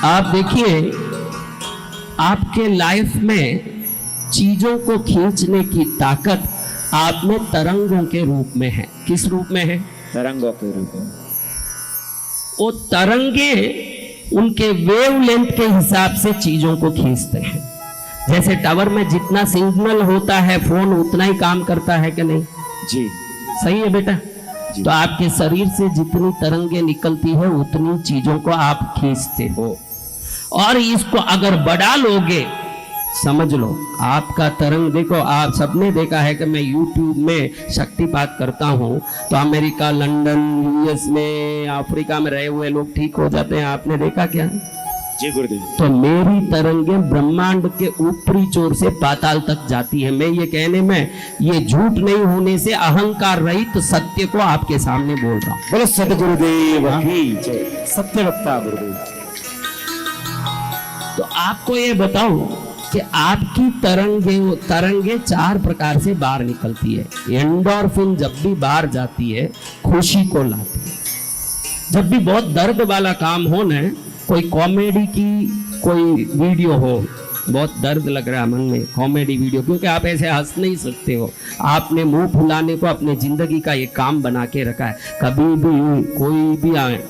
आप देखिए, आपके लाइफ में चीजों को खींचने की ताकत आप में तरंगों के रूप में है। किस रूप में है? तरंगों के रूप में। वो तरंगे उनके वेवलेंथ के हिसाब से चीजों को खींचते हैं। जैसे टावर में जितना सिग्नल होता है फोन उतना ही काम करता है कि नहीं? जी सही है बेटा। तो आपके शरीर से जितनी तरंगे निकलती है उतनी चीजों को आप खींचते हो। और इसको अगर बढ़ा लोगे, समझ लो आपका तरंग, देखो आप सबने देखा है कि मैं YouTube में शक्तिपात करता हूँ तो अमेरिका, लंदन, यूएस में, अफ्रीका में रहे हुए लोग ठीक हो जाते हैं। आपने देखा क्या? जी गुरुदेव। तो मेरी तरंगे ब्रह्मांड के ऊपरी छोर से पाताल तक जाती है। मैं ये कहने में, ये झूठ नहीं होने से अहंकार रहित तो सत्य को आपके सामने बोल रहा हूँ। बोलो सतगुरुदेव की जय। सत्य वक्ता गुरुदेव। तो आपको ये बताऊं कि आपकी तरंगे 4 प्रकार से बाहर निकलती है। एंडोर्फिन जब भी बाहर जाती है खुशी को लाती है। जब भी बहुत दर्द वाला काम हो न, कोई कॉमेडी की कोई वीडियो हो, बहुत दर्द लग रहा है मन में, कॉमेडी वीडियो, क्योंकि आप ऐसे हंस नहीं सकते हो। आपने मुंह फुलाने को अपने जिंदगी का एक काम बना के रखा है। कभी भी कोई भी आए,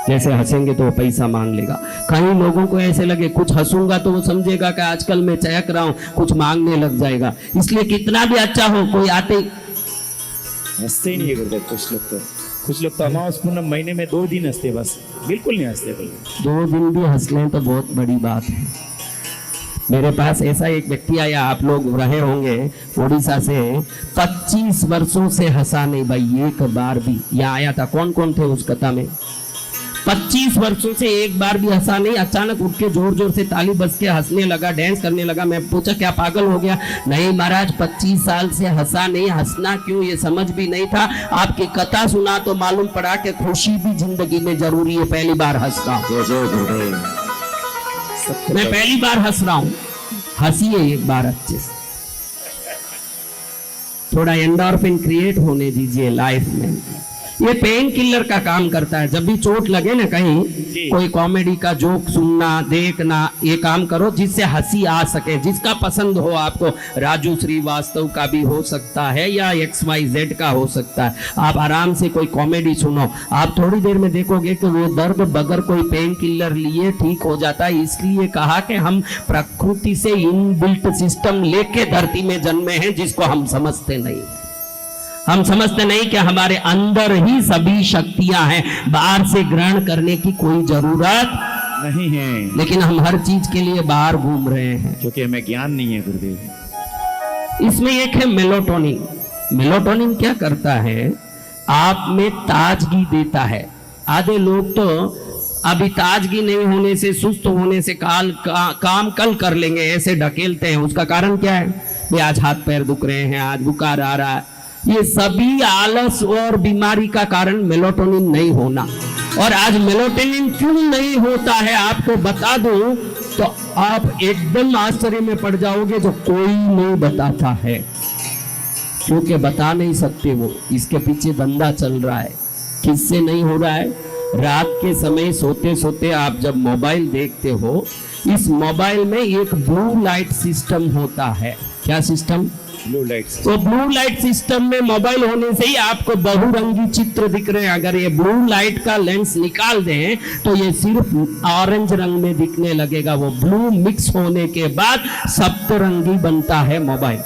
जैसे हंसेंगे तो वो पैसा मांग लेगा। कई लोगों को ऐसे लगे कुछ हंसूंगा तो वो समझेगा कि आजकल मैं चहक रहा हूं, कुछ मांगने लग जाएगा। इसलिए कितना भी अच्छा हो, कोई आते हंसते ही नहीं है गुरुदेव। कुछ लोग तो अमावस पूर्णिमा महीने में 2 दिन हंसते, बस बिल्कुल नहीं हंसते। 2 दिन भी हंस लें तो बहुत बड़ी बात है। मेरे पास ऐसा एक व्यक्ति आया, आप लोग रहे होंगे, उड़ीसा से, 25 वर्षों से हंसा नहीं भाई एक बार भी। यहाँ आया था, कौन कौन थे उस कथा में? 25 वर्षों से एक बार भी हंसा नहीं। अचानक उठ के जोर जोर से ताली बज के हंसने लगा, डांस करने लगा। मैं पूछा क्या पागल हो गया? नहीं महाराज, 25 साल से हंसा नहीं। हंसना क्यों ये समझ भी नहीं था। आपकी कथा सुना तो मालूम पड़ा कि खुशी भी जिंदगी में जरूरी है। पहली बार हंसता हूं, मैं पहली बार हंस रहा हूं। हंसिए एक बार अच्छे से, थोड़ा एंडोर्फिन क्रिएट होने दीजिए लाइफ में। ये पेन किलर का काम करता है। जब भी चोट लगे ना कहीं, कोई कॉमेडी का जोक सुनना, देखना, ये काम करो जिससे हंसी आ सके। जिसका पसंद हो आपको, राजू श्रीवास्तव का भी हो सकता है या XYZ का हो सकता है। आप आराम से कोई कॉमेडी सुनो, आप थोड़ी देर में देखोगे कि वो दर्द बगैर कोई पेन किलर लिए ठीक हो जाता है। इसलिए कहा कि हम प्रकृति से इनबिल्ट सिस्टम लेके धरती में जन्मे हैं, जिसको हम समझते नहीं। हम समझते नहीं कि हमारे अंदर ही सभी शक्तियां हैं, बाहर से ग्रहण करने की कोई जरूरत नहीं है। लेकिन हम हर चीज के लिए बाहर घूम रहे हैं, क्योंकि हमें ज्ञान नहीं है गुरुदेव। इसमें एक है मेलाटोनिन। मेलाटोनिन क्या करता है? आप में ताजगी देता है। आधे लोग तो अभी ताजगी नहीं होने से, सुस्त होने से काम कल कर लेंगे ऐसे ढकेलते हैं। उसका कारण क्या है? भाई आज हाथ पैर दुख रहे हैं, आज बुखार आ रहा है। ये सभी आलस और बीमारी का कारण मेलाटोनिन नहीं होना। और आज मेलाटोनिन क्यों नहीं होता है आपको बता दूं तो आप एकदम आश्चर्य में पड़ जाओगे, जो कोई नहीं बताता है, क्योंकि बता नहीं सकते वो। इसके पीछे धंधा चल रहा है। किससे नहीं हो रहा है? रात के समय सोते सोते आप जब मोबाइल देखते हो, इस मोबाइल में एक ब्लू लाइट सिस्टम होता है। क्या सिस्टम? Blue light. तो ब्लू लाइट सिस्टम में मोबाइल होने से ही आपको बहुरंगी चित्र दिख रहे हैं। अगर ये ब्लू लाइट का लेंस निकाल दें तो ये सिर्फ ऑरेंज रंग में दिखने लगेगा। वो ब्लू मिक्स होने के बाद सप्तरंगी बनता है मोबाइल।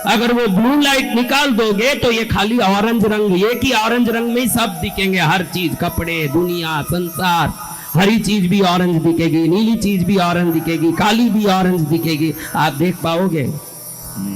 अगर वो ब्लू लाइट निकाल दोगे तो ये खाली ऑरेंज रंग, एक ही ऑरेंज रंग में ही सब दिखेंगे। हर चीज, कपड़े, दुनिया, संसार, हरी चीज भी ऑरेंज दिखेगी, नीली चीज भी ऑरेंज दिखेगी, काली भी ऑरेंज दिखेगी। आप देख पाओगे?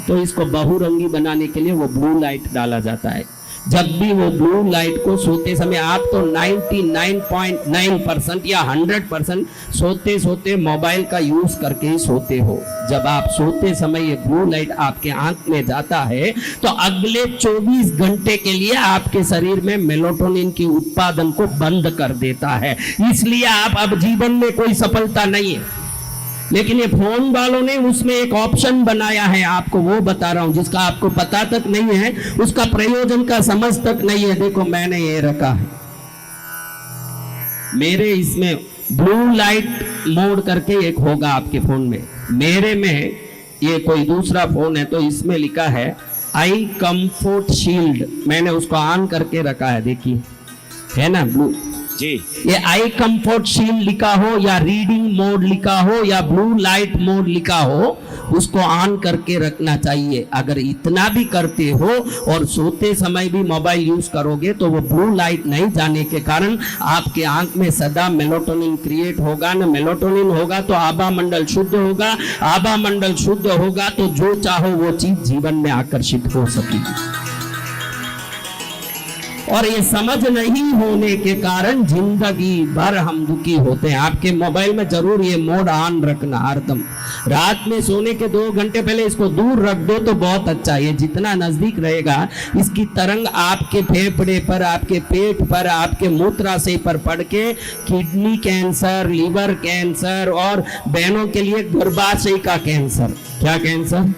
तो इसको बहुरंगी बनाने के लिए वो ब्लू लाइट डाला जाता है। जब भी वो ब्लू लाइट को सोते समय, आप तो 99.9% या 100% सोते सोते मोबाइल का यूज करके ही सोते हो। जब आप सोते समय ये ब्लू लाइट आपके आंख में जाता है तो अगले 24 घंटे के लिए आपके शरीर में मेलाटोनिन की उत्पादन को बंद कर देता है। इसलिए आप अब जीवन में कोई सफलता नहीं है। लेकिन ये फोन वालों ने उसमें एक ऑप्शन बनाया है, आपको वो बता रहा हूं, जिसका आपको पता तक नहीं है, उसका प्रयोजन का समझ तक नहीं है। देखो मैंने ये रखा है, मेरे इसमें ब्लू लाइट मोड करके एक होगा आपके फोन में, मेरे में ये कोई दूसरा फोन है तो इसमें लिखा है आई कंफर्ट शील्ड, मैंने उसको ऑन करके रखा है, देखिए है ना ब्लू। जी ये आई कंफर्ट शील्ड लिखा हो या रीडिंग मोड लिखा हो या ब्लू लाइट मोड लिखा हो, उसको ऑन करके रखना चाहिए। अगर इतना भी करते हो और सोते समय भी मोबाइल यूज करोगे तो वो ब्लू लाइट नहीं जाने के कारण आपके आंख में सदा मेलाटोनिन क्रिएट होगा। ना मेलाटोनिन होगा तो आभा मंडल शुद्ध होगा, आभा मंडल शुद्ध होगा तो जो चाहो वो चीज जीवन में आकर्षित हो सकेगी। और ये समझ नहीं होने के कारण जिंदगी भर हम दुखी होते हैं। आपके मोबाइल में जरूर ये मोड ऑन रखना हरदम। रात में सोने के 2 घंटे पहले इसको दूर रख दो तो बहुत अच्छा। ये जितना नजदीक रहेगा इसकी तरंग आपके फेफड़े पर, आपके पेट पर, आपके मूत्राशय पर पड़ के किडनी कैंसर, लीवर कैंसर और बहनों के लिए गर्भाशय का कैंसर। क्या कैंसर?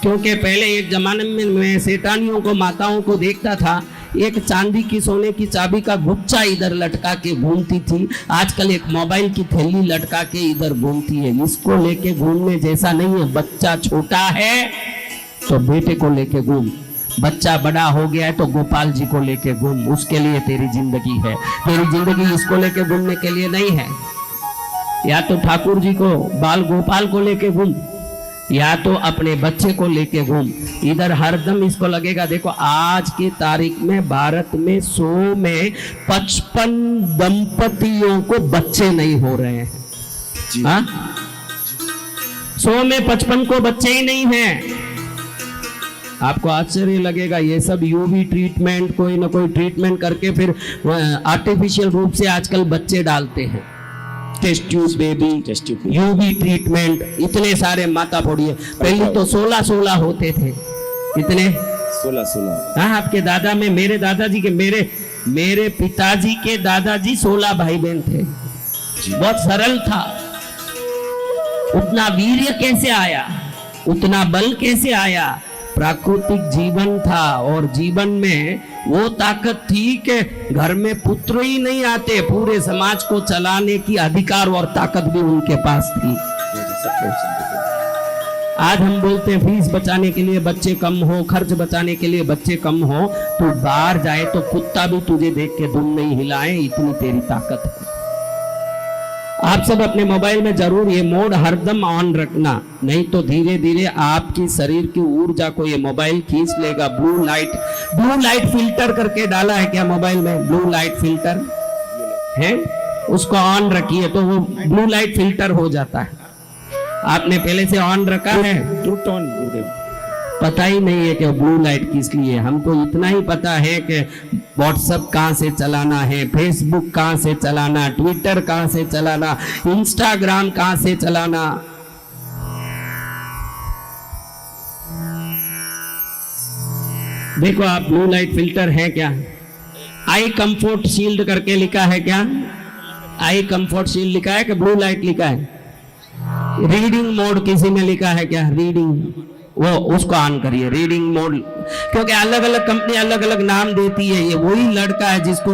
क्योंकि पहले एक जमाने में मैं सेठानियों को, माताओं को देखता था, एक चांदी की सोने की चाबी का गुच्छा इधर लटका के घूमती थी। आजकल एक मोबाइल की थैली लटका के इधर घूमती है। इसको लेके घूमने जैसा नहीं है। बच्चा छोटा है तो बेटे को लेके घूम, बच्चा बड़ा हो गया है तो गोपाल जी को लेके घूम, उसके लिए तेरी जिंदगी है। तेरी जिंदगी इसको लेके घूमने के लिए नहीं है। या तो ठाकुर जी को, बाल गोपाल को लेके घूम, या तो अपने बच्चे को लेके घूम। इधर हरदम इसको लगेगा। देखो आज की तारीख में भारत में 100 में 55 दंपतियों को बच्चे नहीं हो रहे हैं। 100 में 55 को बच्चे ही नहीं हैं। आपको आश्चर्य लगेगा। ये सब यूवी ट्रीटमेंट, कोई ना कोई ट्रीटमेंट करके फिर आर्टिफिशियल रूप से आजकल बच्चे डालते हैं। Test tube baby, UV treatment, इतने सारे माता फोड़िए। पहले तो 16 होते थे। इतने 16। हाँ, आपके दादा में, मेरे दादाजी के, मेरे पिताजी के दादाजी 16 भाई बहन थे। बहुत सरल था। उतना वीर्य कैसे आया, उतना बल कैसे आया? प्राकृतिक जीवन था। और जीवन में वो ताकत थी कि घर में पुत्र ही नहीं आते, पूरे समाज को चलाने की अधिकार और ताकत भी उनके पास थी। आज हम बोलते हैं फीस बचाने के लिए बच्चे कम हो, खर्च बचाने के लिए बच्चे कम हो, तो बाहर जाए तो कुत्ता भी तुझे देख के दुम नहीं हिलाए, इतनी तेरी ताकत है। आप सब अपने मोबाइल में जरूर ये मोड हरदम ऑन रखना, नहीं तो धीरे धीरे आपकी शरीर की ऊर्जा को ये मोबाइल खींच लेगा। ब्लू लाइट फिल्टर करके डाला है क्या मोबाइल में? ब्लू लाइट फिल्टर है, उसको ऑन रखिए तो वो ब्लू लाइट फिल्टर हो जाता है। आपने पहले से ऑन रखा है? ट्रूथ ऑन गुरुदेव। पता ही नहीं है कि ब्लू लाइट किस लिए। हमको इतना ही पता है कि व्हाट्सएप कहाँ से चलाना है, फेसबुक कहाँ से चलाना, ट्विटर कहाँ से चलाना, इंस्टाग्राम कहाँ से चलाना। देखो आप, ब्लू लाइट फिल्टर है क्या? आई कंफर्ट शील्ड करके लिखा है क्या? आई कंफर्ट शील्ड लिखा है कि ब्लू लाइट लिखा है? रीडिंग मोड किसी ने लिखा है क्या? रीडिंग, वो उसको ऑन करिए, रीडिंग मोड। क्योंकि अलग अलग कंपनी अलग अलग नाम देती है। ये वही लड़का है जिसको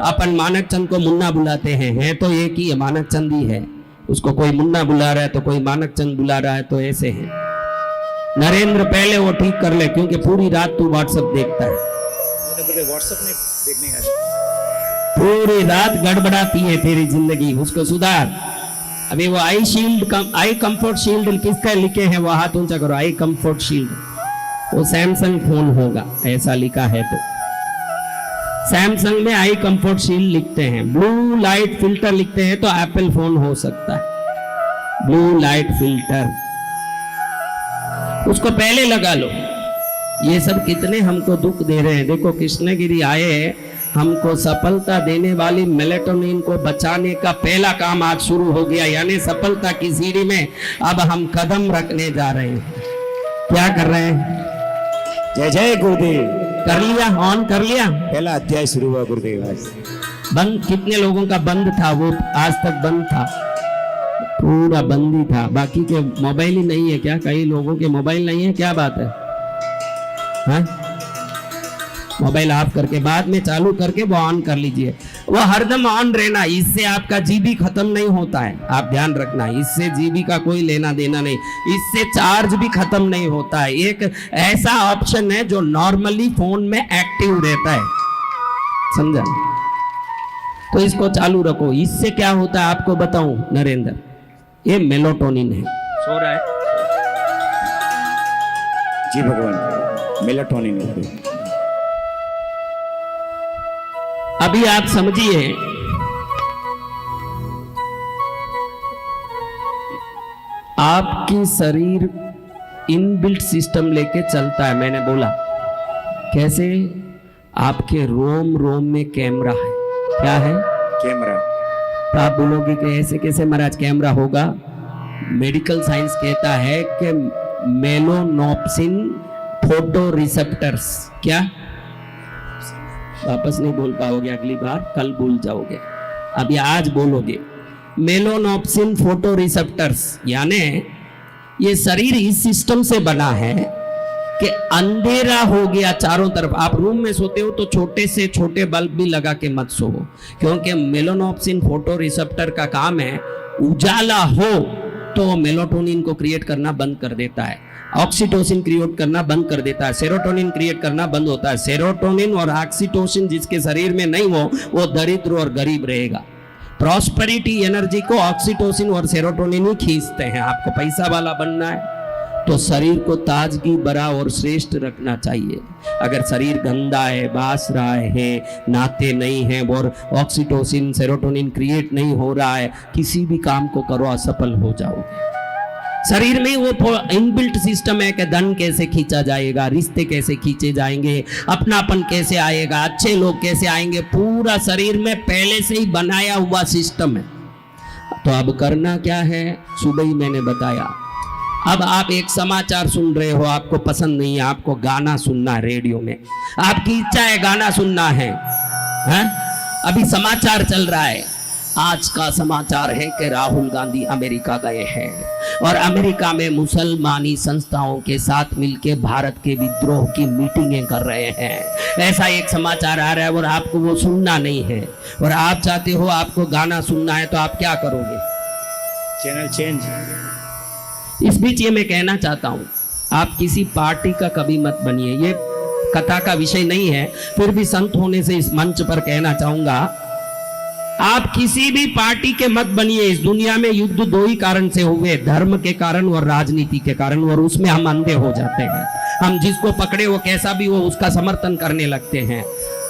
अपन मानक चंद को मुन्ना बुलाते हैं। है तो एक ही है, मानक चंद ही है। उसको कोई मुन्ना बुला रहा है तो कोई मानक चंद बुला रहा है, तो ऐसे है। नरेंद्र पहले वो ठीक कर ले, क्योंकि पूरी रात तू व्हाट्सएप देखता है। व्हाट्सएप में देखने का पूरी रात गड़बड़ाती है तेरी जिंदगी, उसको सुधार। अभी वो आई कंफर्ट शील्ड किसका लिखे हैं? वो हाथ ऊंचा करो। आई कंफर्ट शील्ड, वो सैमसंग फोन होगा, ऐसा लिखा है तो सैमसंग में आई कंफर्ट शील्ड लिखते हैं। ब्लू लाइट फिल्टर लिखते हैं तो एप्पल फोन हो सकता है। ब्लू लाइट फिल्टर, उसको पहले लगा लो। ये सब कितने हमको दुख दे रहे हैं। देखो कृष्णगिरी आए, हमको सफलता देने वाली मेलेटोनिन को बचाने का पहला काम आज शुरू हो गया। यानी सफलता की सीढ़ी में अब हम कदम रखने जा रहे हैं। क्या कर रहे हैं? जय जय गुरुदेव। कर लिया, ऑन कर लिया। पहला अध्याय शुरू हुआ गुरुदेव आज। बंद, कितने लोगों का बंद था? वो आज तक बंद था, पूरा बंद ही था। बाकी के मोबाइल ही नहीं है क्या? कई लोगों के मोबाइल नहीं है, क्या बात है? हाँ? मोबाइल ऑफ करके बाद में चालू करके वो ऑन कर लीजिए। वो हरदम ऑन रहना, इससे आपका जीबी खत्म नहीं होता है, आप ध्यान रखना। इससे जीबी का कोई लेना देना नहीं, इससे चार्ज भी खत्म नहीं होता है। एक ऐसा ऑप्शन है जो नॉर्मली फोन में एक्टिव रहता है, समझा? तो इसको चालू रखो। इससे क्या होता है आपको बताऊं नरेंद्र, ये मेलाटोनिन है। सो रहा है जी भगवान, मेलाटोनिन है। अभी आप समझिए, आपकी शरीर इनबिल्ट सिस्टम लेके चलता है। मैंने बोला कैसे? आपके रोम रोम में कैमरा है। क्या है? कैमरा। तो आप बोलोगे कि ऐसे कैसे महाराज कैमरा होगा? मेडिकल साइंस कहता है कि मेलानोप्सिन फोटो रिसेप्टर्स, क्या? वापस नहीं बोल पाओगे, अगली बार कल भूल जाओगे, अभी आज बोलोगे। मेलानोप्सिन फोटो रिसेप्टर्स, यानी ये शरीर इस सिस्टम से बना है कि अंधेरा हो गया चारों तरफ। आप रूम में सोते हो तो छोटे से छोटे बल्ब भी लगा के मत सो, क्योंकि मेलानोप्सिन फोटो रिसेप्टर का काम है उजाला हो तो मेलाटोनिन को क्रिएट करना बंद कर देता है, ऑक्सीटोसिन क्रिएट करना बंद कर देता है, सेरोटोनिन क्रिएट करना बंद होता है। सेरोटोनिन और ऑक्सीटोसिन जिसके शरीर में नहीं हो वो दरिद्र और गरीब रहेगा। प्रॉस्पेरिटी एनर्जी को ऑक्सीटोसिन और सेरोटोनिन ही खींचते हैं। आपको पैसा वाला बनना है तो शरीर को ताजगी भरा और श्रेष्ठ रखना चाहिए। अगर शरीर गंदा है, बास रहा है, नाते नहीं है और ऑक्सीटोसिन सेरोटोनिन क्रिएट नहीं हो रहा है, किसी भी काम को करो असफल हो जाओगे। शरीर में वो इनबिल्ट सिस्टम है कि धन कैसे खींचा जाएगा, रिश्ते कैसे खींचे जाएंगे, अपनापन कैसे आएगा, अच्छे लोग कैसे आएंगे, पूरा शरीर में पहले से ही बनाया हुआ सिस्टम है। तो अब करना क्या है? सुबह ही मैंने बताया। अब आप एक समाचार सुन रहे हो, आपको पसंद नहीं है, आपको गाना सुनना है रेडियो में, आपकी इच्छा है गाना सुनना है, अभी समाचार चल रहा है। आज का समाचार है कि राहुल गांधी अमेरिका गए हैं और अमेरिका में मुसलमानी संस्थाओं के साथ मिलकर भारत के विद्रोह की मीटिंगें कर रहे हैं। ऐसा एक समाचार आ रहा है और आपको वो सुनना नहीं है और आप चाहते हो आपको गाना सुनना है, तो आप क्या करोगे? Channel change. इस बीच ये मैं कहना चाहता हूं, आप किसी पार्टी का कभी मत बनिए। ये कथा का विषय नहीं है, फिर भी संत होने से इस मंच पर कहना चाहूंगा, आप किसी भी पार्टी के मत बनिए। इस दुनिया में युद्ध दो ही कारण से हुए, धर्म के कारण और राजनीति के कारण, और उसमें हम अंधे हो जाते हैं। हम जिसको पकड़े वो कैसा भी हो उसका समर्थन करने लगते हैं।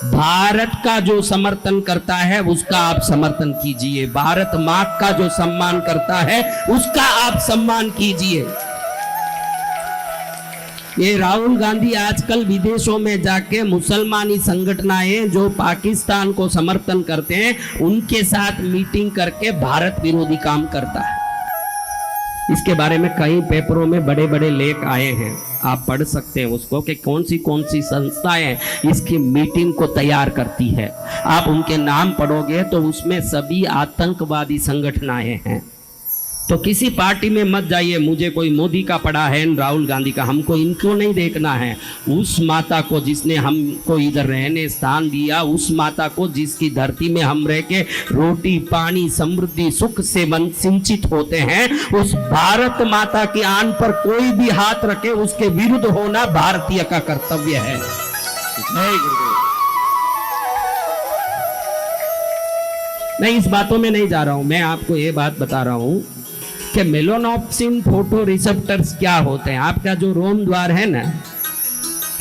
भारत का जो समर्थन करता है उसका आप समर्थन कीजिए, भारत मां का जो सम्मान करता है उसका आप सम्मान कीजिए। ये राहुल गांधी आजकल विदेशों में जाके मुसलमानी संगठनें जो पाकिस्तान को समर्थन करते हैं उनके साथ मीटिंग करके भारत विरोधी काम करता है। इसके बारे में कई पेपरों में बड़े बड़े लेख आए हैं, आप पढ़ सकते हैं उसको कि कौन सी संस्थाएं इसकी मीटिंग को तैयार करती है। आप उनके नाम पढ़ोगे तो उसमें सभी आतंकवादी संगठनें हैं। तो किसी पार्टी में मत जाइए। मुझे कोई मोदी का पड़ा है, राहुल गांधी का, हमको इनको नहीं देखना है। उस माता को जिसने हमको इधर रहने स्थान दिया, उस माता को जिसकी धरती में हम रह के रोटी पानी समृद्धि सुख से सिंचित होते हैं, उस भारत माता की आन पर कोई भी हाथ रखे उसके विरुद्ध होना भारतीय का कर्तव्य है। मैं इस बातों में नहीं जा रहा हूं, मैं आपको ये बात बता रहा हूं कि मेलानोप्सिन फोटो रिसेप्टर्स क्या होते हैं। आपका जो रोम द्वार है ना,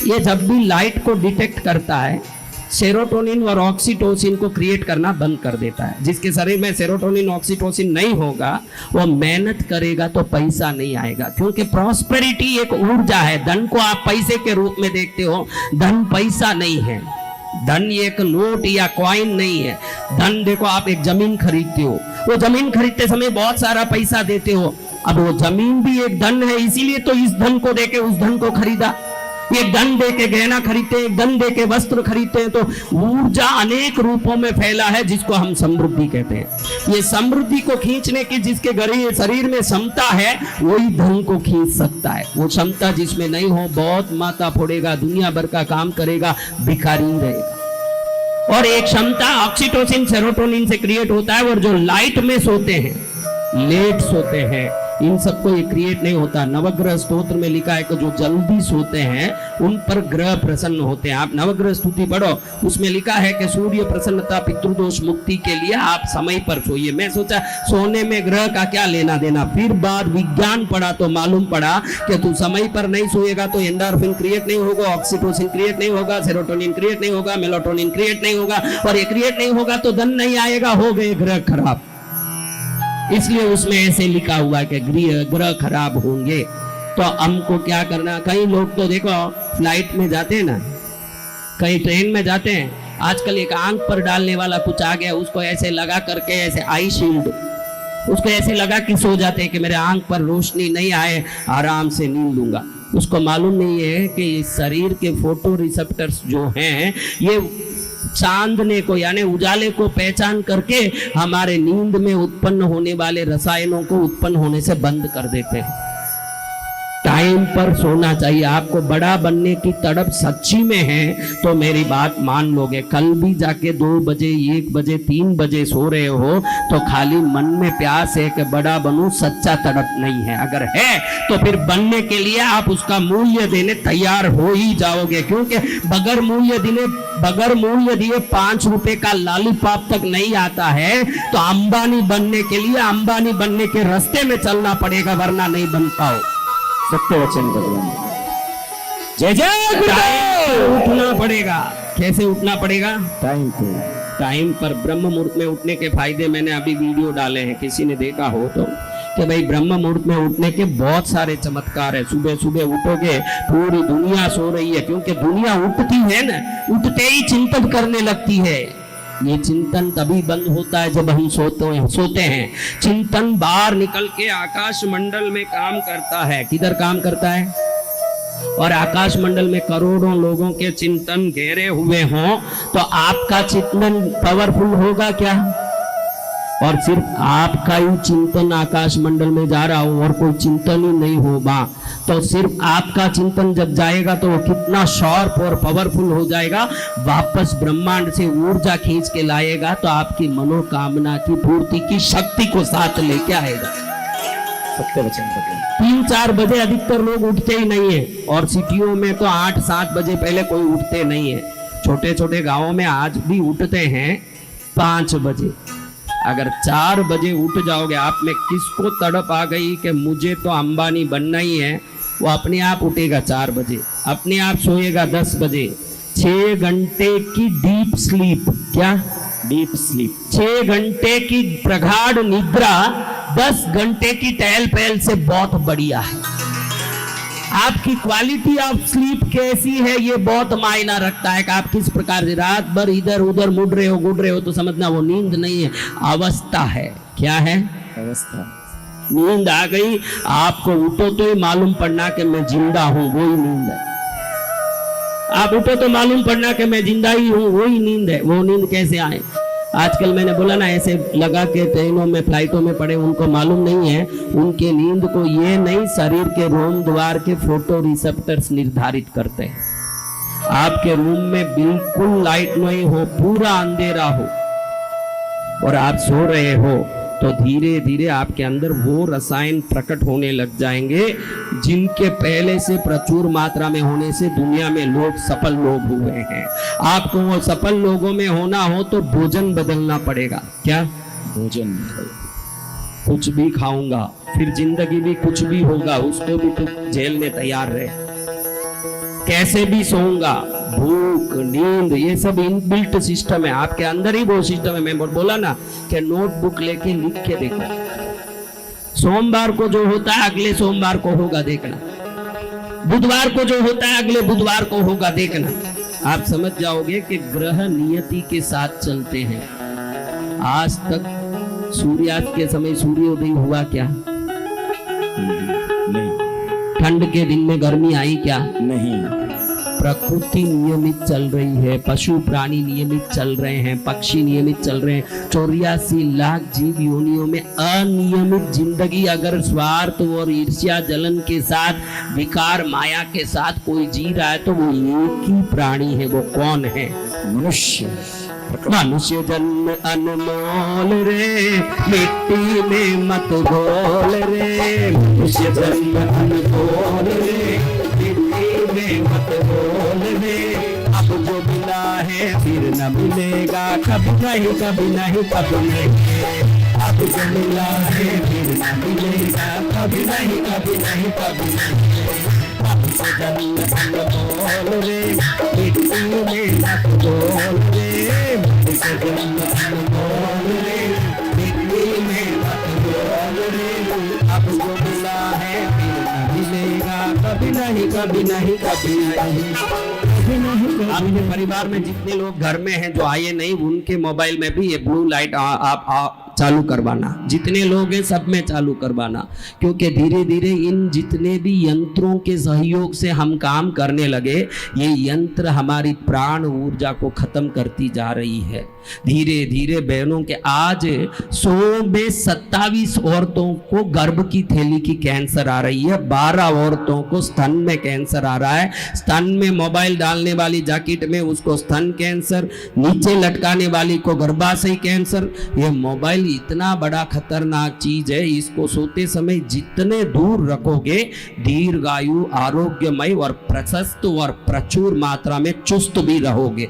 ये जब भी लाइट को डिटेक्ट करता है सेरोटोनिन और ऑक्सीटोसिन को क्रिएट करना बंद कर देता है। जिसके शरीर में सेरोटोनिन ऑक्सीटोसिन नहीं होगा वो मेहनत करेगा तो पैसा नहीं आएगा, क्योंकि प्रॉस्पेरिटी एक ऊर्जा है। धन को आप पैसे के रूप में देखते हो, धन पैसा नहीं है। धन एक नोट या कॉइन नहीं है। धन देखो, आप एक जमीन खरीदते हो, वो जमीन खरीदते समय बहुत सारा पैसा देते हो। अब वो जमीन भी एक धन है, इसीलिए तो इस धन को देके उस धन को खरीदा। ये धन दे के गहना खरीदते हैं, धन दे के वस्त्र खरीदते हैं। तो ऊर्जा अनेक रूपों में फैला है जिसको हम समृद्धि कहते हैं। ये समृद्धि को खींचने की जिसके शरीर में क्षमता है वही धन को खींच सकता है। वो क्षमता जिसमें नहीं हो बहुत माथा फोड़ेगा, दुनिया भर का काम करेगा, भिखारी रहेगा। और एक क्षमता ऑक्सीटोसिन सेरोटोनिन से क्रिएट होता है। और जो लाइट में सोते हैं, लेट सोते हैं, इन सबको ये क्रिएट नहीं होता। नवग्रह स्तोत्र में लिखा है कि जो जल्दी सोते हैं उन पर ग्रह प्रसन्न होते हैं। आप नवग्रह स्तुति पढ़ो, उसमें लिखा है कि सूर्य प्रसन्नता पितृदोष मुक्ति के लिए आप समय पर सोइए। मैं सोचा सोने में ग्रह का क्या लेना देना, फिर बाद विज्ञान पढ़ा तो मालूम पड़ा कि तू समय पर नहीं सोएगा तो एंडोर्फिन क्रिएट नहीं होगा, ऑक्सीटोसिन क्रिएट नहीं होगा, सेरोटोनिन क्रिएट नहीं होगा, मेलाटोनिन क्रिएट नहीं होगा, और ये क्रिएट नहीं होगा तो धन नहीं आएगा, हो गए ग्रह खराब। इसलिए उसमें ऐसे लिखा हुआ है कि ग्रह खराब होंगे। तो हमको क्या करना, कई लोग तो देखो फ्लाइट में जाते हैं ना, कई ट्रेन में जाते हैं, आजकल एक आंख पर डालने वाला कुछ आ गया, उसको ऐसे लगा करके, ऐसे आई शील्ड, उसको ऐसे लगा कि सो जाते हैं कि मेरे आंख पर रोशनी नहीं आए, आराम से नींद लूंगा। उसको मालूम नहीं है कि शरीर के फोटो रिसेप्टर्स जो हैं ये चांदने को यानी उजाले को पहचान करके हमारे नींद में उत्पन्न होने वाले रसायनों को उत्पन्न होने से बंद कर देते हैं। टाइम पर सोना चाहिए। आपको बड़ा बनने की तड़प सच्ची में है तो मेरी बात मान लोगे। कल भी जाके 2 बजे 1 बजे 3 बजे सो रहे हो तो खाली मन में प्यास है कि बड़ा बनूं, सच्चा तड़प नहीं है। अगर है तो फिर बनने के लिए आप उसका मूल्य देने तैयार हो ही जाओगे, क्योंकि बगैर मूल्य दिए 5 रुपए का लॉलीपॉप तक नहीं आता है। तो अंबानी बनने के लिए अंबानी बनने के रास्ते में चलना पड़ेगा, वरना नहीं बन पाओ। सत्य वचन भगवान। जय जय गुरुदेव। उठना पड़ेगा। कैसे उठना पड़ेगा? टाइम पर ब्रह्म मुहूर्त में उठने के फायदे मैंने अभी वीडियो डाले हैं, किसी ने देखा हो तो, कि भाई ब्रह्म मुहूर्त में उठने के बहुत सारे चमत्कार है। सुबह सुबह उठोगे, पूरी दुनिया सो रही है, क्योंकि दुनिया उठती है ना, उठते ही चिंतन करने लगती है। ये चिंतन तभी बंद होता है जब हम सोते हैं। चिंतन बाहर निकल के आकाश मंडल में काम करता है। किधर काम करता है? और आकाश मंडल में करोड़ों लोगों के चिंतन घेरे हुए हों तो आपका चिंतन पावरफुल होगा क्या? और सिर्फ आपका ही चिंतन आकाश मंडल में जा रहा हो और कोई चिंतन ही नहीं होगा तो सिर्फ आपका चिंतन जब जाएगा तो वो कितना शार्प और पावरफुल हो जाएगा, वापस ब्रह्मांड से ऊर्जा खींच के लाएगा, तो आपकी मनोकामना की पूर्ति की शक्ति को साथ लेके आएगा। सत्य वचन भगवान। 3-4 बजे अधिकतर लोग उठते ही नहीं है, और सिटियों में तो 8-7 बजे पहले कोई उठते नहीं है। छोटे छोटे गांवों में आज भी उठते हैं 5 बजे। अगर 4 बजे उठ जाओगे, आप में किसको तड़प आ गई कि मुझे तो अंबानी बनना ही है, वो अपने आप उठेगा 4 बजे, अपने आप सोएगा 10 बजे। 6 घंटे की डीप स्लीप, क्या डीप स्लीप, 6 घंटे की प्रगाढ़ निद्रा 10 घंटे की टहल पहल से बहुत बढ़िया है। आपकी क्वालिटी ऑफ स्लीप कैसी है ये बहुत मायना रखता है कि आप किस प्रकार से रात भर इधर उधर मुड़ रहे हो तो समझना वो नींद नहीं है, अवस्था है। क्या है? अवस्था। नींद आ गई, आपको उठो तो ही मालूम पड़ना कि मैं जिंदा हूं, वही नींद है। आप उठो तो मालूम पड़ना कि मैं जिंदा ही हूं, वही नींद है। वो नींद कैसे आए? आजकल मैंने बोला ना, ऐसे लगा के ट्रेनों में फ्लाइटों में पड़े, उनको मालूम नहीं है उनके नींद को ये नहीं शरीर के रोम द्वार के फोटो रिसेप्टर्स निर्धारित करते हैं। आपके रूम में बिल्कुल लाइट नहीं हो, पूरा अंधेरा हो और आप सो रहे हो तो धीरे धीरे आपके अंदर वो रसायन प्रकट होने लग जाएंगे जिनके पहले से प्रचुर मात्रा में होने से दुनिया में लोग सफल लोग हुए हैं। आपको वो सफल लोगों में होना हो तो भोजन बदलना पड़ेगा। क्या भोजन? कुछ भी खाऊंगा फिर जिंदगी भी कुछ भी होगा, उसको भी तो झेलने तैयार रहे। कैसे भी सोऊंगा, भूख नींद ये सब इनबिल्ट सिस्टम है, आपके अंदर ही वो सिस्टम है। मैं बोला ना कि नोटबुक लेके लिख के देखो, सोमवार को जो होता है अगले सोमवार को होगा देखना, बुधवार को जो होता है अगले बुधवार को होगा देखना। आप समझ जाओगे कि ग्रह नियति के साथ चलते हैं। आज तक सूर्यास्त के समय सूर्योदय हुआ क्या? नहीं। ठंड के दिन में गर्मी आई क्या? नहीं। प्रकृति नियमित चल रही है, पशु प्राणी नियमित चल रहे हैं, पक्षी नियमित चल रहे हैं, 84 लाख जीव योनियों में अनियमित जिंदगी अगर स्वार्थ और ईर्ष्या जलन के साथ विकार माया के साथ कोई जी रहा है तो वो एक ही प्राणी है। वो कौन है? मनुष्य। मनुष्य जन्म अनमोल रे, मिट्टी में मत घोल रे। मनुष्य जन्म अनमोल रे, मिट्टी में मत घोल रे। अब जो मिला है फिर न मिलेगा, कभी नहीं कभी नहीं कभी नहीं। अब जो मिला है फिर न मिलेगा, कभी नहीं कभी नहीं कभी नहीं। मनुष्य जन्म अनमोल रे, मिट्टी में मत घोल रे। मनुष्य जन्म अनमोल रे, मिट्टी में मत घोल रे। अब जो मिला है फिर न मिलेगा, कभी नहीं कभी नहीं कभी नहीं। आपके परिवार में जितने लोग घर में हैं जो आए नहीं, उनके मोबाइल में भी ये ब्लू लाइट आप चालू करवाना। जितने लोग हैं सब में चालू करवाना, क्योंकि धीरे धीरे इन जितने भी यंत्रों के सहयोग से हम काम करने लगे, ये यंत्र हमारी प्राण ऊर्जा को खत्म करती जा रही है। धीरे धीरे बहनों के आज 100 में 27 औरतों को गर्भ की थैली की कैंसर आ रही है, 12 औरतों को स्तन में कैंसर आ रहा है। स्तन में मोबाइल डालने वाली जैकेट में उसको स्तन कैंसर, नीचे लटकाने वाली को गर्भाशय कैंसर। ये मोबाइल इतना बड़ा खतरनाक चीज है, इसको सोते समय जितने दूर रखोगे दीर्घायु, आरोग्यमय और प्रशस्त और प्रचुर मात्रा में चुस्त भी रहोगे।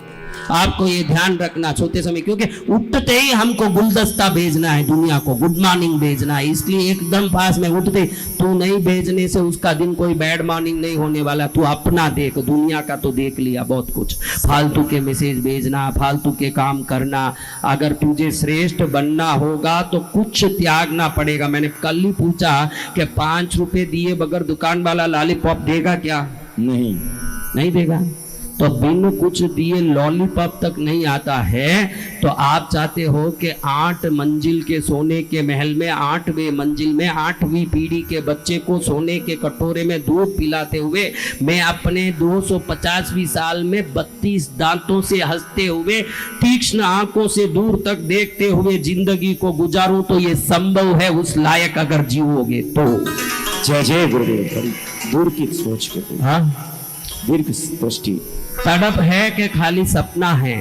आपको ये ध्यान रखना सोते समय, क्योंकि उठते ही हमको गुलदस्ता भेजना है, दुनिया को गुड मॉर्निंग भेजना है। इसलिए एकदम पास में उठते तू नहीं भेजने से उसका दिन कोई बैड मॉर्निंग नहीं होने वाला। तू अपना देख, दुनिया का तो देख लिया बहुत कुछ। फालतू के मैसेज भेजना, फालतू के काम करना। अगर तुझे श्रेष्ठ बनना होगा तो कुछ त्यागना पड़ेगा। मैंने कल ही पूछा कि 5 रुपए दिए बगैर दुकान वाला लॉलीपॉप देगा क्या? नहीं देगा। तो बिन कुछ दिए लॉलीपॉप तक नहीं आता है। तो आप चाहते हो कि 8 मंजिल के सोने के महल में 8वें मंजिल में 8वीं पीढ़ी के बच्चे को सोने के कटोरे में दूध पिलाते हुए मैं अपने 250वीं साल में 32 दांतों से हंसते हुए, तीक्ष्ण आंखों से दूर तक देखते हुए जिंदगी को गुजारूं? तो ये संभव है उस लायक अगर जीवोगे तो। जय जय गुरुदेव। दूर की सोच को, हाँ, दीर्घ दृष्टि। तड़प है कि खाली सपना है?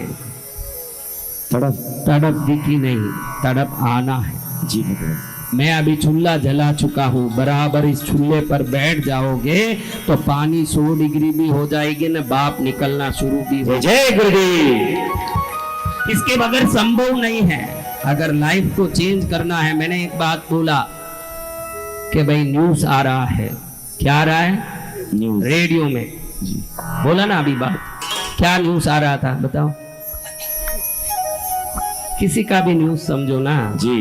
तड़प दिखी नहीं, तड़प आना है। जी भगवान। मैं अभी चूल्हा जला चुका हूँ, बराबर इस चूल्हे पर बैठ जाओगे तो पानी 100 डिग्री भी हो जाएगी ना, बाप निकलना शुरू भी हो। जय गुरुदेव। इसके बगैर संभव नहीं है। अगर लाइफ को चेंज करना है, मैंने एक बात बोला कि भाई न्यूज आ रहा है। क्या आ रहा है? न्यूज रेडियो में जी। बोला ना अभी बात। क्या न्यूज आ रहा था बताओ? किसी का भी न्यूज समझो ना जी।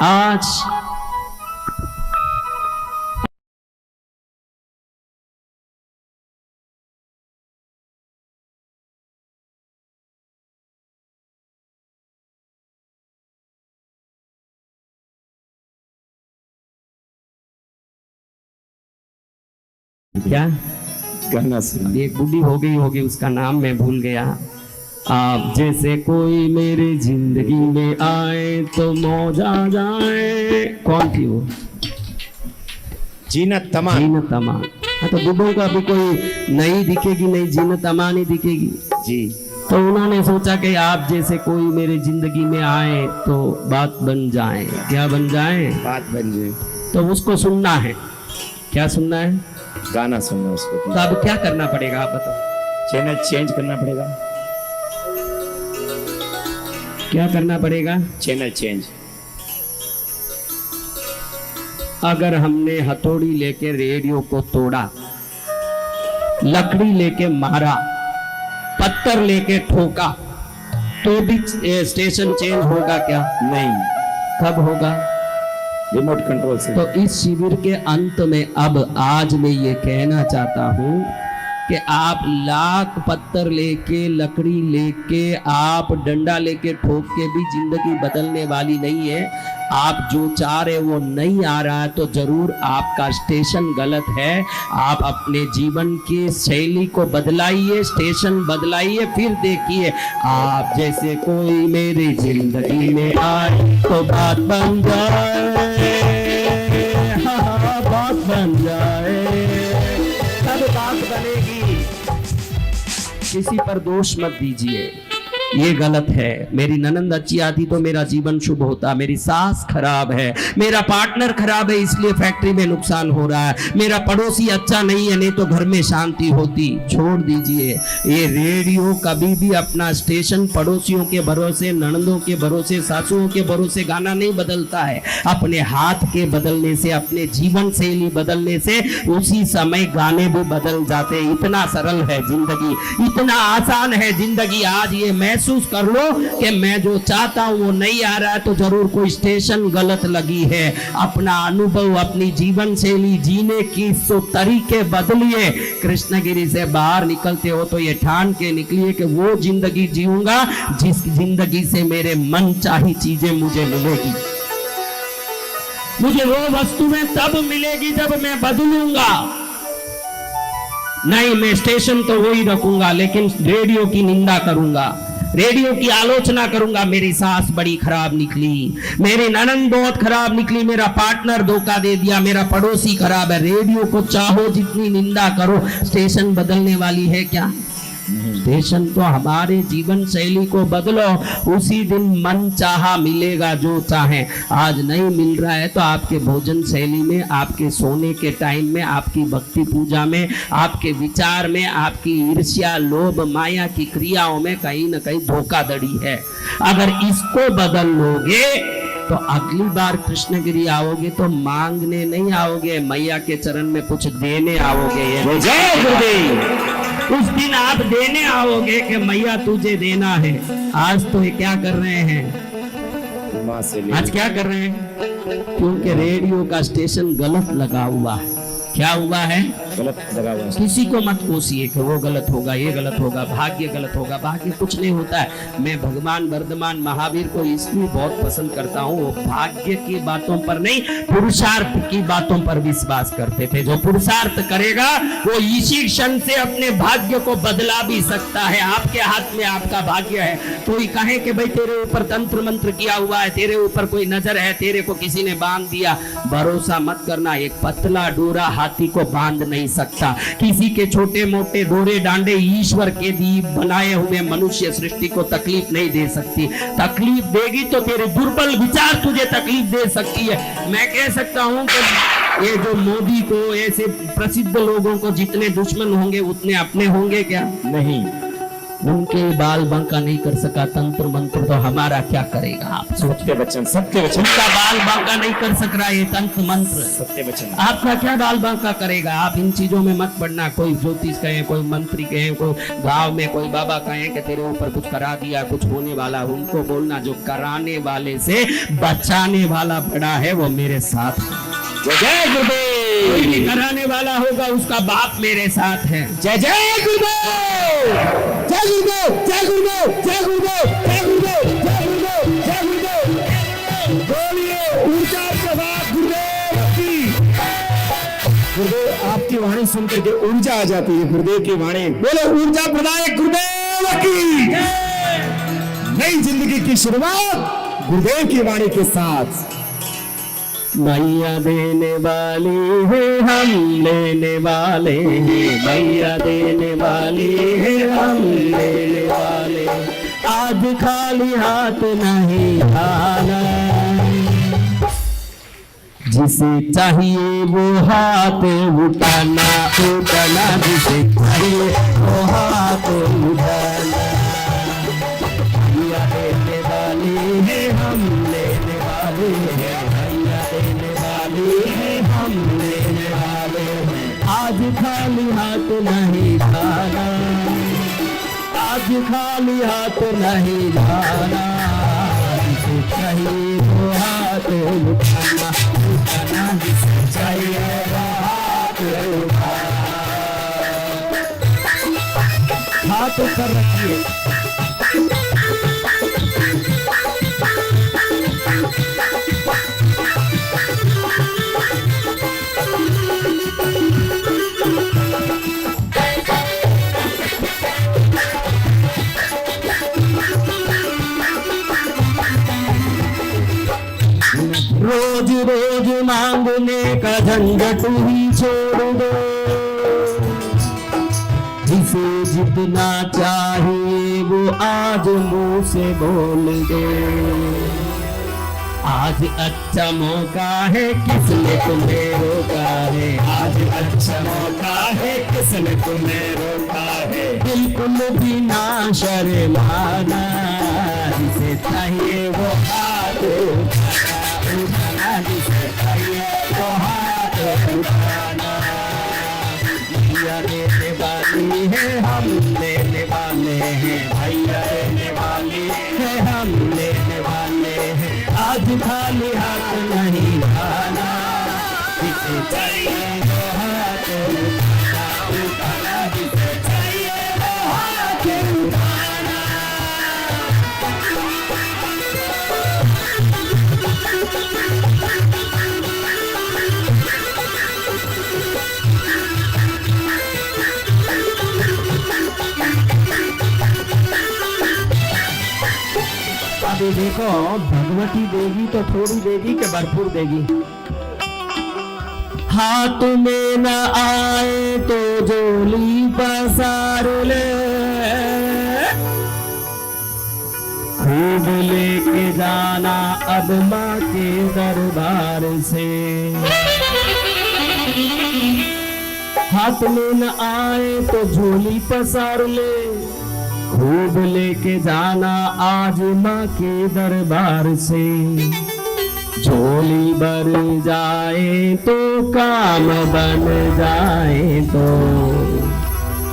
आज क्या गाना सुन। एक बुढ़ी हो गई होगी, उसका नाम मैं भूल गया। आप जैसे कोई मेरी जिंदगी में आए तो मौज आ जाए। कौन थी वो? जीनत तमान। जीनत तमान। हाँ, तो बुढ़ों का भी कोई नहीं दिखेगी, नहीं जीनत तमान ही दिखेगी जी। तो उन्होंने सोचा कि आप जैसे कोई मेरी जिंदगी में आए तो बात बन जाए। क्या बन जाए? बात बन जाए। तो उसको सुनना है। क्या सुनना है? गाना सुनना उसको। तो अब क्या करना पड़ेगा आप बताओ? चैनल चेंज करना पड़ेगा। क्या करना पड़ेगा? Channel change. अगर हमने हथौड़ी लेके रेडियो को तोड़ा, लकड़ी लेके मारा, पत्थर लेके ठोका, तो भी स्टेशन चेंज होगा क्या? नहीं। कब होगा? रिमोट कंट्रोल से। तो इस शिविर के अंत में अब आज मैं ये कहना चाहता हूं कि आप लाख पत्थर लेके, लकड़ी लेके, आप डंडा लेके ठोक के भी जिंदगी बदलने वाली नहीं है। आप जो चाह रहे वो नहीं आ रहा है तो जरूर आपका स्टेशन गलत है। आप अपने जीवन की शैली को बदलाइए, स्टेशन बदलाइए, फिर देखिए आप जैसे कोई मेरी जिंदगी में आए तो बात बन जाए, हाँ, बात बन जाए, तब बात बनेगी। किसी पर दोष मत दीजिए, ये गलत है। मेरी ननंद अच्छी आती तो मेरा जीवन शुभ होता, मेरी सास खराब है, मेरा पार्टनर खराब है इसलिए फैक्ट्री में नुकसान हो रहा है, मेरा पड़ोसी अच्छा नहीं है नहीं तो घर में शांति होती। छोड़ दीजिए ये रेडियो, कभी भी अपना स्टेशन पड़ोसियों के भरोसे, ननंदों के भरोसे, सासुओं के भरोसे गाना नहीं बदलता है। अपने हाथ के बदलने से, अपने जीवन शैली बदलने से उसी समय गाने भी बदल जाते। इतना सरल है जिंदगी, इतना आसान है जिंदगी। आज ये महसूस कर लो कि मैं जो चाहता हूं वो नहीं आ रहा है तो जरूर कोई स्टेशन गलत लगी है। अपना अनुभव, अपनी जीवन शैली, जीने की तो तरीके बदलिए। कृष्णगिरी से बाहर निकलते हो तो ये ठान के निकलिए कि वो जिंदगी जीऊंगा जिस जिंदगी से मेरे मन चाही चीजें मुझे मिलेगी। मुझे वो वस्तुएं तब मिलेगी जब मैं बदलूंगा। नहीं, मैं स्टेशन तो वही रखूंगा लेकिन रेडियो की निंदा करूंगा, रेडियो की आलोचना करूंगा। मेरी सास बड़ी खराब निकली, मेरी ननंद बहुत खराब निकली, मेरा पार्टनर धोखा दे दिया, मेरा पड़ोसी खराब है। रेडियो को चाहो जितनी निंदा करो, स्टेशन बदलने वाली है क्या? स्टेशन तो हमारे जीवन शैली को बदलो, उसी दिन मन चाहा मिलेगा जो चाहे। आज नहीं मिल रहा है तो आपके भोजन शैली में, आपके सोने के टाइम में, आपकी भक्ति पूजा में, आपके विचार में, आपकी ईर्ष्या, लोभ, माया की क्रियाओं में कहीं ना कहीं धोखाधड़ी है। अगर इसको बदल लोगे तो अगली बार कृष्णगिरी आओगे तो मांगने नहीं आओगे, मैया के चरण में कुछ देने आओगे। जय गुरुदेव। उस दिन आप देने आओगे कि मैया तुझे देना है। आज तो ये क्या कर रहे हैं, आज क्या कर रहे हैं? क्योंकि रेडियो का स्टेशन गलत लगा हुआ है। क्या हुआ है? गलत लगा हुआ है। किसी को मत कोसिए कि वो गलत होगा, ये गलत होगा, भाग्य गलत होगा। भाग्य कुछ नहीं होता है। मैं भगवान वर्धमान महावीर को इसलिए बहुत पसंद करता हूँ, वो भाग्य की बातों पर नहीं, पुरुषार्थ की बातों पर विश्वास करते थे। जो पुरुषार्थ करेगा वो इसी क्षण से अपने भाग्य को बदला भी सकता है। आपके हाथ में आपका भाग्य है। कोई कहे कि भाई तेरे ऊपर तंत्र मंत्र किया हुआ है, तेरे ऊपर कोई नजर है, तेरे को किसी ने बांध दिया, भरोसा मत करना। एक पतला डोरा हाथी को बांध नहीं सकता। किसी के छोटे मोटे डोरे डांडे ईश्वर के दी बनाए हुए मनुष्य सृष्टि को तकलीफ नहीं दे सकती। तकलीफ देगी तो तेरे दुर्बल विचार तुझे तकलीफ दे सकती है। मैं कह सकता हूं कि ये जो मोदी को, ऐसे प्रसिद्ध लोगों को जितने दुश्मन होंगे उतने अपने होंगे क्या? नहीं। उनके बाल बांका नहीं कर सका तंत्र मंत्र, तो हमारा क्या करेगा? आप सत्य वचन, सत्य वचन। उनका बाल बांका नहीं कर सक रहा ये तंत्र मंत्र, सत्य वचन। आपका क्या बाल बांका करेगा? आप इन चीजों में मत पड़ना। कोई ज्योतिष कहे, कोई मंत्री कहे, कोई गांव में कोई बाबा कहे कि तेरे ऊपर कुछ करा दिया, कुछ होने वाला। उनको बोलना जो कराने वाले से बचाने वाला बड़ा है, वो मेरे साथ है। जय गुरुदेव। कोई भी कराने वाला होगा उसका बाप मेरे साथ है। जय जय गुरुदेव, जय गुरुदेव, जय गुरुदेव, जय गुरुदेव, जय गुरुदेव, जय गुरुदेव, जय गुरुदेव। बोलिए ऊर्जा प्रभात गुरुदेव की। गुरुदेव आपकी वाणी सुनकर के ऊर्जा आ जाती है। गुरुदेव की वाणी, बोलो ऊर्जा प्रदायक गुरुदेव की। नई जिंदगी की शुरुआत गुरुदेव की वाणी के साथ। मैया देने वाली है, हम लेने वाले हैं। मैया देने वाली है, हम लेने वाले। आज खाली हाथ नहीं आना, जिसे चाहिए वो हाथ उठाना, उठाना जिसे चाहिए वो हाथ उठाना। मैया देने वाली है, हम लेने वाले हैं। हम लेने वाले हैं। आज खाली हाथ नहीं जाना, आज खाली हाथ नहीं जाना। जिसे चाहिए वो हाथ उठाना, उठाना जिसे चाहिए वो हाथ उठाना। हाथ ऊपर रखिए। रोज रोज मांगने का झंझट ही छोड़ दो, जिसे जितना चाहिए वो आज मुंह से बोल दे। आज अच्छा मौका है, किसने तुम्हें रोका है? आज अच्छा मौका है, किसने तुम्हें रोका है? बिल्कुल भी ना शर्माना, जिसे चाहिए वो हाथ उठाना, जिसे चाहिए वो हाथ उठाना। भैया देने वाली है, हम लेने वाले हैं। भैया देने वाली है, हम लेने वाले हैं। आज खाली हाथ नहीं आना, जिसे चाहिए वो हाथ उठाना, जिसे चाहिए वो हाथ उठाना। अभी देखो, भगवती देगी तो थोड़ी देगी कि भरपूर देगी? हाथ में न आए तो झोली पसार ले, खूब लेके जाना अब माँ के दरबार से। हाथ में न आए तो झोली पसार ले, खूब लेके जाना आज माँ के दरबार से। झोली भर जाए तो काम बन जाए तो,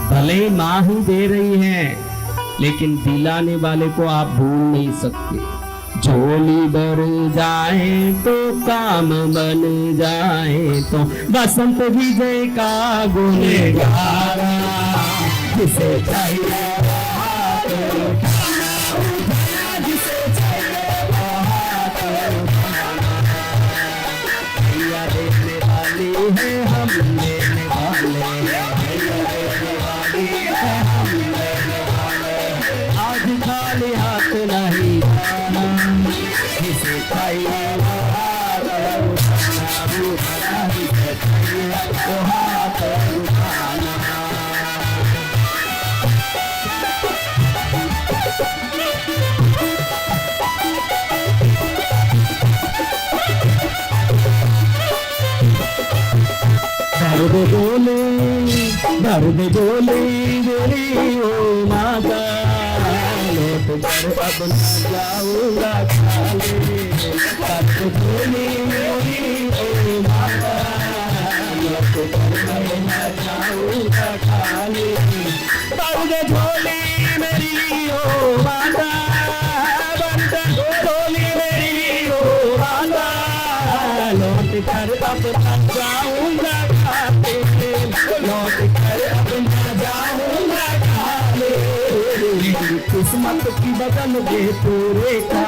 भले माँ ही दे रही है लेकिन दिलाने वाले को आप भूल नहीं सकते। झोली भर जाए तो काम बन जाए तो, बसंत विजय का गुनगारा, जिसे चाहिए है, हम लेने वाले हैं। हम लेने वाले हैं। आज खाली हाथ नहीं आना, जिसे चाहिए वो हाथ उठाना, जिसे चाहिए वो हाथ उठाना। दर्द बोले मेरी ओ माता, लौट कर अब न जाऊंगा खाली। दर्द बोले मेरी ओ माता, लौट कर अब न जाऊंगा खाली। दर्द झोली मेरी ओ माता, दर्द झोली मेरी ओ माता, लौट कर अब न जाऊंगा खाली। लौट कर अब न जाऊंगा खाली। किस्मत की बदल दे पूरे का।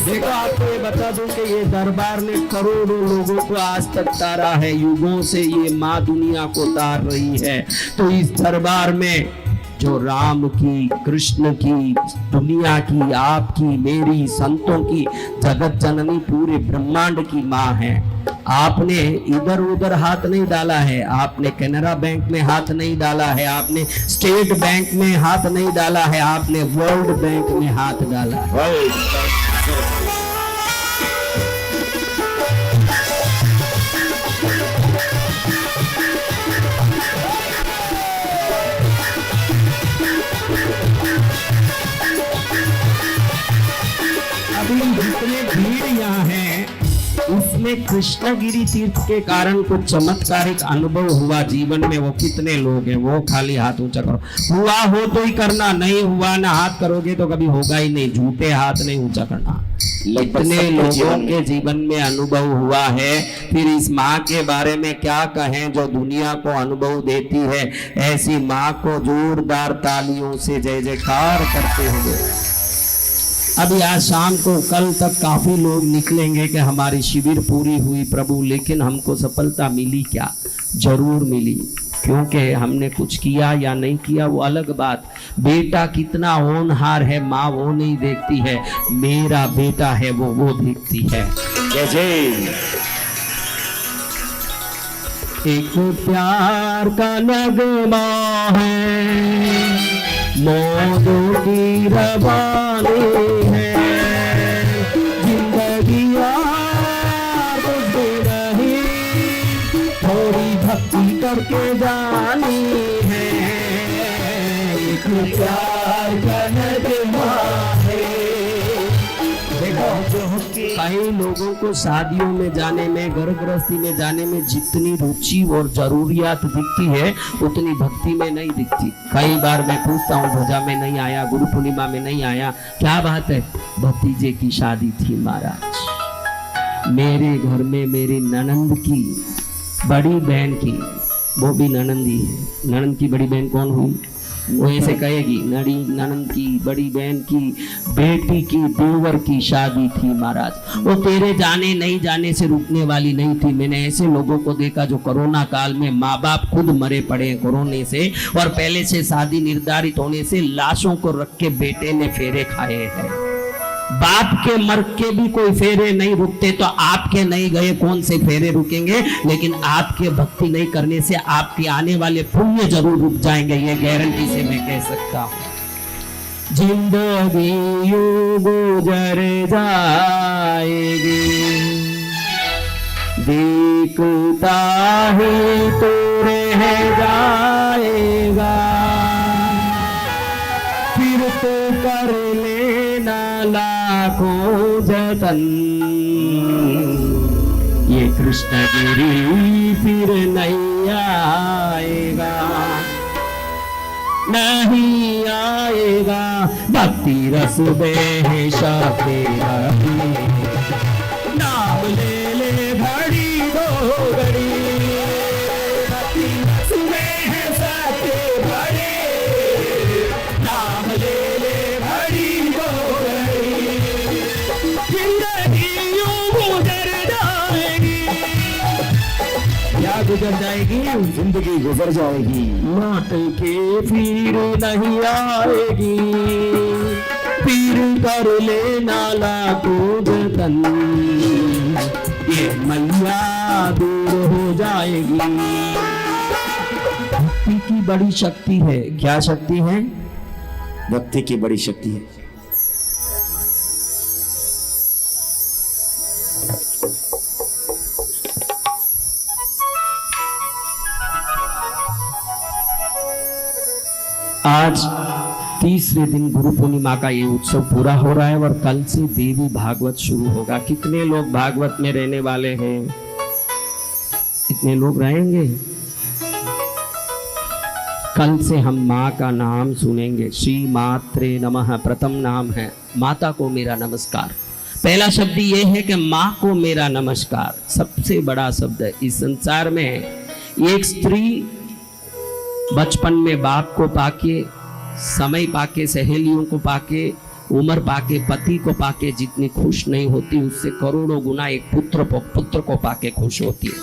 देखो आपको ये बता दूं कि ये दरबार ने करोड़ों लोगों को आज तक तारा है। युगों से ये माँ दुनिया को तार रही है। तो इस दरबार में जो राम की, कृष्ण की, दुनिया की, आपकी, मेरी, संतों की, जगत जननी, पूरे ब्रह्मांड की माँ है। आपने इधर उधर हाथ नहीं डाला है, आपने कैनरा बैंक में हाथ नहीं डाला है, आपने स्टेट बैंक में हाथ नहीं डाला है, आपने वर्ल्ड बैंक में हाथ डाला है। अभी जितने भीड़ यहाँ है उसमें कृष्णगिरी तीर्थ के कारण कुछ चमत्कारिक अनुभव हुआ जीवन में। वो कितने लोग हैं? वो खाली हाथ ऊंचा करो। हुआ हो तो ही करना, नहीं हुआ ना हाथ करोगे तो कभी होगा ही नहीं। झूठे हाथ नहीं ऊंचा करना। इतने लोगों के जीवन में अनुभव हुआ है, फिर इस माँ के बारे में क्या कहें जो दुनिया को अनुभव देती है। ऐसी माँ को जोरदार तालियों से जय जयकार करते हुए अभी आज शाम को, कल तक काफी लोग निकलेंगे कि हमारी शिविर पूरी हुई प्रभु, लेकिन हमको सफलता मिली क्या? जरूर मिली, क्योंकि हमने कुछ किया या नहीं किया वो अलग बात। बेटा कितना होनहार है माँ वो नहीं देखती है, मेरा बेटा है वो देखती है। जैसे एक प्यार का नगमा है, मौजों की रवानी है, जिंदगी रही थोड़ी भक्ति करके जानी है। एक प्यार का नगमा है। देखो कई लोगों को शादियों में जाने में, घर गृहस्थी में जाने में जितनी रुचि और जरूरियात दिखती है उतनी भक्ति में नहीं दिखती। कई बार मैं पूछता हूँ, ध्वजा में नहीं आया, गुरु पूर्णिमा में नहीं आया, क्या बात है? भतीजे की शादी थी महाराज। मेरे घर में मेरी ननंद की बड़ी बहन की, वो भी ननंद ही है। ननंद की बड़ी बहन कौन हुई? वो ऐसे कहेगी, ननंद की बड़ी बहन की बेटी की देवर की शादी थी महाराज। वो तेरे जाने नहीं जाने से रुकने वाली नहीं थी। मैंने ऐसे लोगों को देखा जो कोरोना काल में माँ बाप खुद मरे पड़े हैं कोरोना से, और पहले से शादी निर्धारित होने से लाशों को रख के बेटे ने फेरे खाए हैं। बाप के मर के भी कोई फेरे नहीं रुकते, तो आपके नहीं गए कौन से फेरे रुकेंगे? लेकिन आपके भक्ति नहीं करने से आपके आने वाले पुण्य जरूर रुक जाएंगे, ये गारंटी से मैं कह सकता हूं। जिंदगी यूं गुजर जाएगी, देखता ही तो रह जाएगा, फिर तो कर लेना लाखों जतन, ये कृष्णगिरी फिर नहीं आएगा, नहीं आएगा। भक्ति रस बेहशा तेरा नाम ले ले घड़ी दो घड़ी, भक्ति रस बेहशा तेरा नाम ले ले घड़ी दो घड़ी, जिंदगी यूं गुजर जाएगी। क्या गुजर जाएगी? जिंदगी गुजर जाएगी, लौट के फिर नहीं आएगी, फिर कर लेना लाखों जतन, ये मैया दूर हो जाएगी। भक्ति की बड़ी शक्ति है। क्या शक्ति है? भक्ति की बड़ी शक्ति है। आज तीसरे दिन गुरु पूर्णिमा का ये उत्सव पूरा हो रहा है और कल से देवी भागवत शुरू होगा। कितने लोग भागवत में रहने वाले हैं? इतने लोग रहेंगे। कल से हम माँ का नाम सुनेंगे। श्री मात्रे नमः प्रथम नाम है, माता को मेरा नमस्कार। पहला शब्द ये है कि माँ को मेरा नमस्कार। सबसे बड़ा शब्द है इस संसार में। एक स्त्री बचपन में बाप को पाके, समय पाके, सहेलियों को पाके, उम्र पाके, पति को पाके जितनी खुश नहीं होती, उससे करोड़ों गुना एक पुत्र को पाके खुश होती है।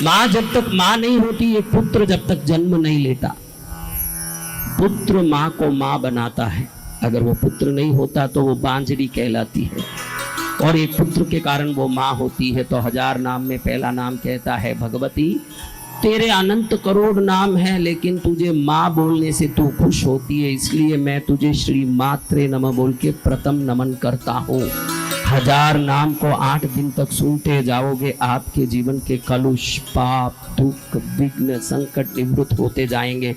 माँ जब तक माँ नहीं होती, एक पुत्र जब तक जन्म नहीं लेता, पुत्र माँ को माँ बनाता है। अगर वो पुत्र नहीं होता तो वो बांझड़ी कहलाती है, और एक पुत्र के कारण वो माँ होती है। तो 1000 नाम में पहला नाम कहता है, भगवती तेरे अनंत करोड़ नाम है, लेकिन तुझे माँ बोलने से तू खुश होती है, इसलिए मैं तुझे श्री मात्रे नमः बोल के प्रथम नमन करता हूँ। 1000 नाम को 8 दिन तक सुनते जाओगे, आपके जीवन के कलुष, पाप, दुख, विघ्न, संकट निवृत्त होते जाएंगे।